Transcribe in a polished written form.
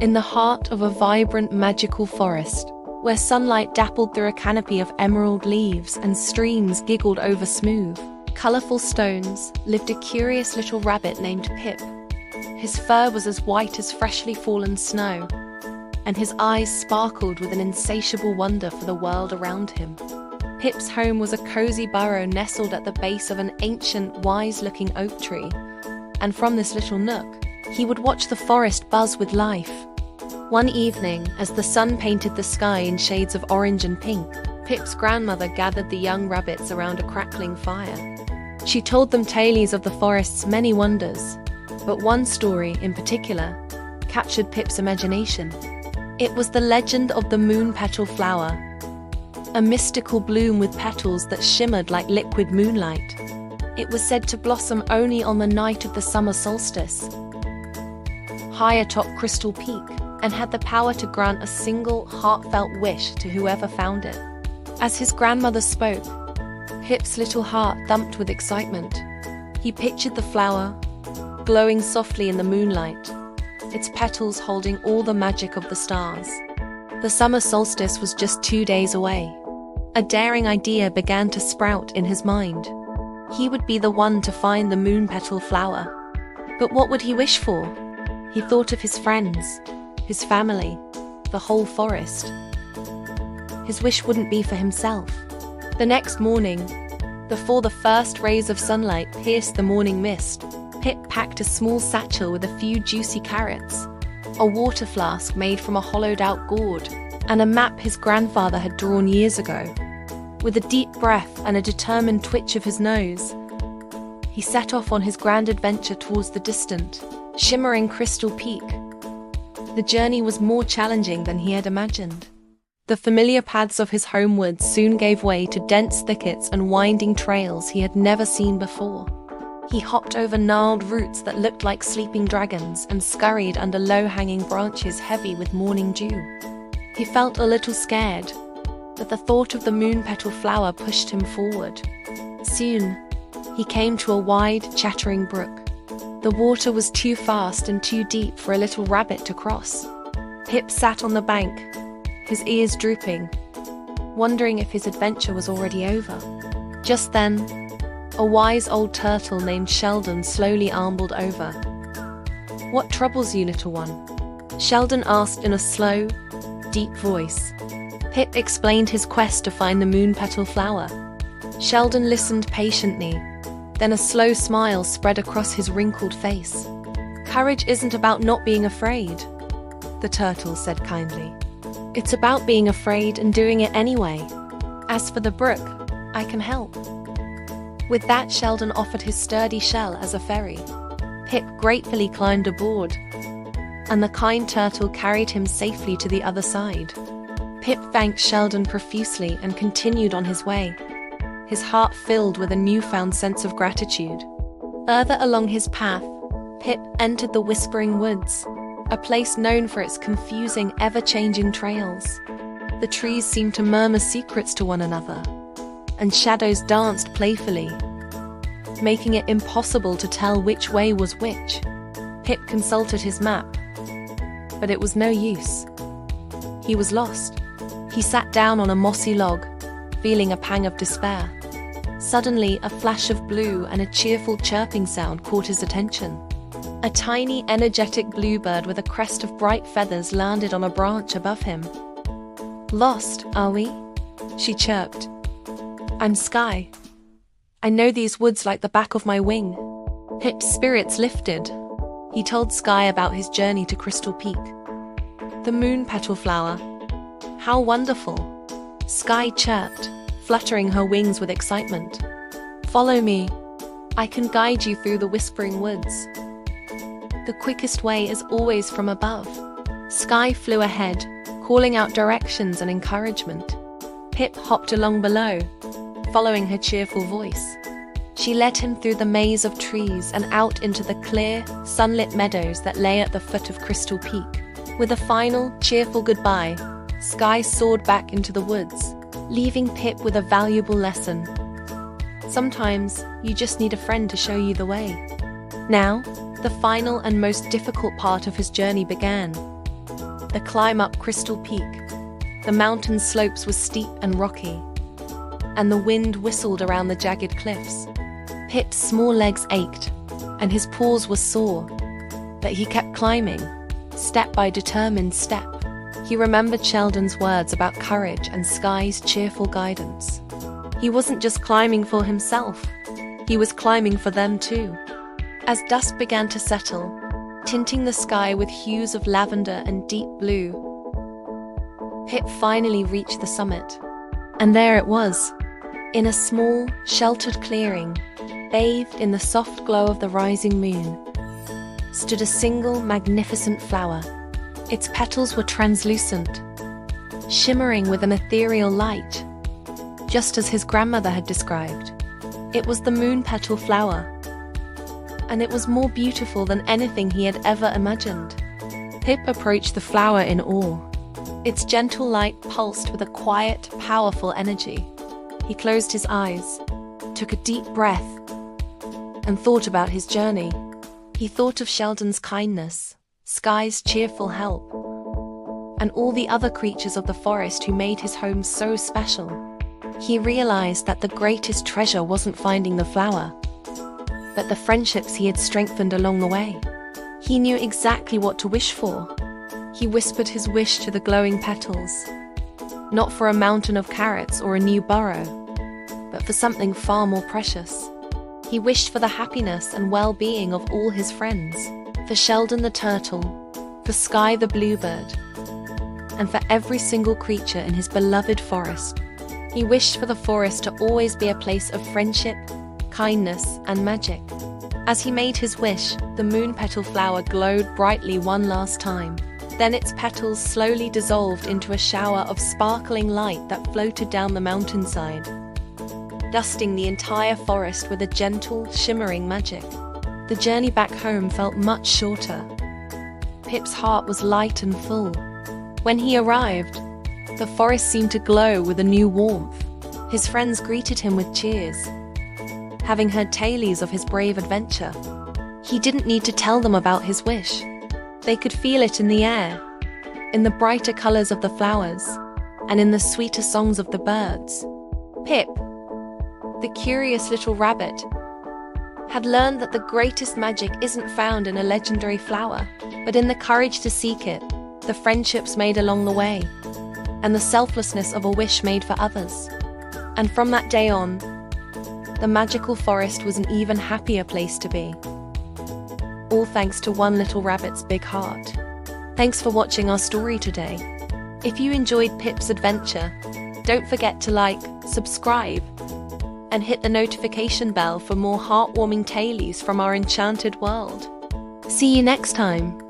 in the heart of a vibrant, magical forest, where sunlight dappled through a canopy of emerald leaves and streams giggled over smooth, colorful stones, lived a curious little rabbit named Pip. His fur was as white as freshly fallen snow, and his eyes sparkled with an insatiable wonder for the world around him. Pip's home was a cozy burrow nestled at the base of an ancient, wise-looking oak tree, and from this little nook, he would watch the forest buzz with life. One evening, as the sun painted the sky in shades of orange and pink, Pip's grandmother gathered the young rabbits around a crackling fire. She told them tales of the forest's many wonders, but one story, in particular, captured Pip's imagination. It was the legend of the Moonpetal flower, a mystical bloom with petals that shimmered like liquid moonlight. It was said to blossom only on the night of the summer solstice, high atop Crystal Peak, and had the power to grant a single heartfelt wish to whoever found it. As his grandmother spoke, Pip's little heart thumped with excitement. He pictured the flower, glowing softly in the moonlight, its petals holding all the magic of the stars. The summer solstice was just 2 days away. A daring idea began to sprout in his mind. He would be the one to find the Moonpetal flower. But what would he wish for? He thought of his friends, his family, the whole forest. His wish wouldn't be for himself. The next morning, before the first rays of sunlight pierced the morning mist, Pip packed a small satchel with a few juicy carrots, a water flask made from a hollowed-out gourd, and a map his grandfather had drawn years ago. With a deep breath and a determined twitch of his nose, he set off on his grand adventure towards the distant, shimmering Crystal Peak. The journey was more challenging than he had imagined. The familiar paths of his home woods soon gave way to dense thickets and winding trails he had never seen before. He hopped over gnarled roots that looked like sleeping dragons and scurried under low-hanging branches heavy with morning dew. He felt a little scared, but the thought of the Moonpetal flower pushed him forward. Soon, he came to a wide, chattering brook. The water was too fast and too deep for a little rabbit to cross. Pip sat on the bank, his ears drooping, wondering if his adventure was already over. Just then, a wise old turtle named Sheldon slowly ambled over. "What troubles you, little one?" Sheldon asked in a slow, deep voice. Pip explained his quest to find the Moonpetal flower. Sheldon listened patiently, then a slow smile spread across his wrinkled face. "Courage isn't about not being afraid," the turtle said kindly. "It's about being afraid and doing it anyway. As for the brook, I can help." With that, Sheldon offered his sturdy shell as a ferry. Pip gratefully climbed aboard, and the kind turtle carried him safely to the other side. Pip thanked Sheldon profusely and continued on his way, his heart filled with a newfound sense of gratitude. Further along his path, Pip entered the Whispering Woods, a place known for its confusing, ever-changing trails. The trees seemed to murmur secrets to one another, and shadows danced playfully, making it impossible to tell which way was which. Pip consulted his map, but it was no use. He was lost. He sat down on a mossy log, feeling a pang of despair. Suddenly, a flash of blue and a cheerful chirping sound caught his attention. A tiny, energetic bluebird with a crest of bright feathers landed on a branch above him. "Lost, are we?" she chirped. "I'm Sky. I know these woods like the back of my wing." Pip's spirits lifted. He told Sky about his journey to Crystal Peak. "The Moonpetal flower. How wonderful!" Sky chirped, fluttering her wings with excitement. "Follow me. I can guide you through the Whispering Woods. The quickest way is always from above." Sky flew ahead, calling out directions and encouragement. Pip hopped along below, following her cheerful voice. She led him through the maze of trees and out into the clear, sunlit meadows that lay at the foot of Crystal Peak. With a final, cheerful goodbye, Sky soared back into the woods, leaving Pip with a valuable lesson. Sometimes, you just need a friend to show you the way. Now, the final and most difficult part of his journey began. The climb up Crystal Peak. The mountain slopes were steep and rocky, and the wind whistled around the jagged cliffs. Pip's small legs ached, and his paws were sore, but he kept climbing, step by determined step. He remembered Sheldon's words about courage and Sky's cheerful guidance. He wasn't just climbing for himself, he was climbing for them too. As dusk began to settle, tinting the sky with hues of lavender and deep blue, Pip finally reached the summit. And there it was, in a small, sheltered clearing, bathed in the soft glow of the rising moon, stood a single magnificent flower. Its petals were translucent, shimmering with an ethereal light, just as his grandmother had described. It was the Moonpetal flower, and it was more beautiful than anything he had ever imagined. Pip approached the flower in awe. Its gentle light pulsed with a quiet, powerful energy. He closed his eyes, took a deep breath, and thought about his journey. He thought of Sheldon's kindness, Sky's cheerful help, and all the other creatures of the forest who made his home so special. He realized that the greatest treasure wasn't finding the flower, but the friendships he had strengthened along the way. He knew exactly what to wish for. He whispered his wish to the glowing petals, not for a mountain of carrots or a new burrow, but for something far more precious. He wished for the happiness and well-being of all his friends, for Sheldon the turtle, for Sky the bluebird, and for every single creature in his beloved forest. He wished for the forest to always be a place of friendship, kindness, and magic. As he made his wish, the Moonpetal flower glowed brightly one last time. Then its petals slowly dissolved into a shower of sparkling light that floated down the mountainside, dusting the entire forest with a gentle, shimmering magic. The journey back home felt much shorter. Pip's heart was light and full. When he arrived, the forest seemed to glow with a new warmth. His friends greeted him with cheers, having heard tales of his brave adventure. He didn't need to tell them about his wish. They could feel it in the air, in the brighter colors of the flowers, and in the sweeter songs of the birds. Pip, the curious little rabbit, had learned that the greatest magic isn't found in a legendary flower, but in the courage to seek it, the friendships made along the way, and the selflessness of a wish made for others. And from that day on, the magical forest was an even happier place to be. All thanks to one little rabbit's big heart. Thanks for watching our story today. If you enjoyed Pip's adventure, don't forget to like, subscribe, and hit the notification bell for more heartwarming tales from our enchanted world. See you next time.